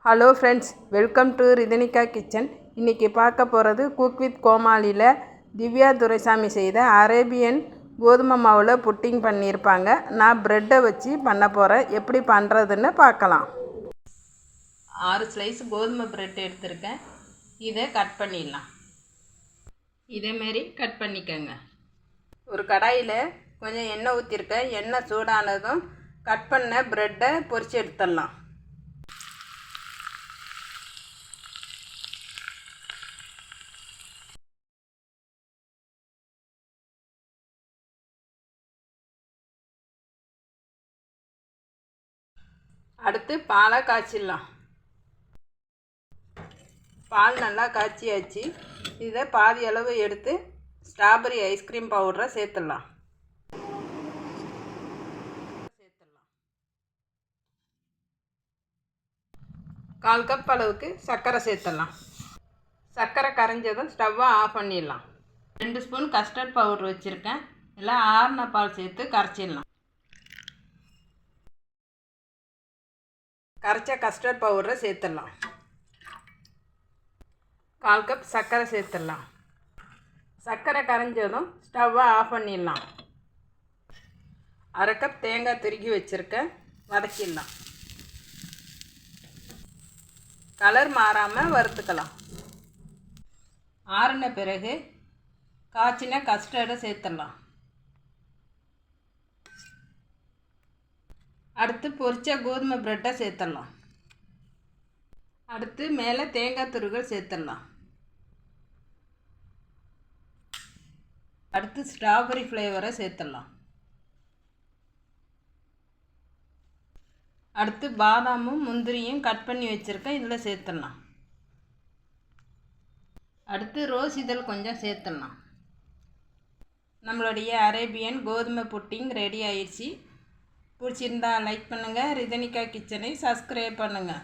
Hello friends, welcome to Rithanika kitchen. இன்றைக்கி பார்க்க போகிறது குக் வித் கோமாளியில் திவ்யா துரைசாமி செய்த அரேபியன் கோதுமை மாவில் புட்டிங் பண்ணியிருப்பாங்க. நான் ப்ரெட்டை வச்சு பண்ண போகிறேன். எப்படி பண்ணுறதுன்னு பார்க்கலாம். 6 ஸ்லைஸ் கோதுமை ப்ரெட் எடுத்திருக்கேன். இதை கட் பண்ணிடலாம். இதேமாரி கட் பண்ணிக்கோங்க. ஒரு கடாயில் கொஞ்சம் எண்ணெய் ஊற்றிருக்கேன். எண்ணெய் சூடானதும் கட் பண்ண ப்ரெட்டை பொரித்து எடுத்துடலாம். அடுத்து பாலை காய்ச்சிடலாம். பால் நல்லா காய்ச்சியாச்சு. இதை பாதி அளவு எடுத்து ஸ்ட்ராபெரி ஐஸ்கிரீம் பவுடரை சேர்த்துடலாம். 1/4 கப் அளவுக்கு சர்க்கரை சேர்த்துடலாம். சர்க்கரை கரைஞ்சதும் ஸ்டவ்வை ஆஃப் பண்ணிடலாம். 2 ஸ்பூன் கஸ்டர்ட் பவுடர் வச்சுருக்கேன். இல்லை ஆறின பால் சேர்த்து கரைச்சிடலாம். கரைச்ச கஸ்டர்ட் பவுடரை சேர்த்துடலாம். 1/4 கப் சர்க்கரை சேர்த்துடலாம். சர்க்கரை கரைஞ்சதும் ஸ்டவ்வை ஆஃப் பண்ணிடலாம். 1/2 கப் தேங்காய் துருக்கி வச்சுருக்கேன், வதக்கிடலாம். கலர் மாறாமல் வறுத்துக்கலாம். ஆறின பிறகு காய்ச்சின கஸ்டர்டை சேர்த்துடலாம். அடுத்து பொரிச்ச கோதுமை ப்ரெட்டை சேர்த்துடலாம். அடுத்து மேலே தேங்காய் துருவல் சேர்த்துடலாம். அடுத்து ஸ்ட்ராபெரி ஃப்ளேவரை சேர்த்துடலாம். அடுத்து பாதாமும் முந்திரியும் கட் பண்ணி வச்சுருக்கேன், இதில் சேர்த்துடலாம். அடுத்து ரோஸ் இதழ் கொஞ்சம் சேர்த்துடலாம். நம்மளுடைய அரேபியன் கோதுமை புட்டிங் ரெடி ஆயிடுச்சு. பிடிச்சிருந்தா லைக் பண்ணுங்கள். ரிதனிகா கிச்சனை சப்ஸ்கிரைப் பண்ணுங்கள்.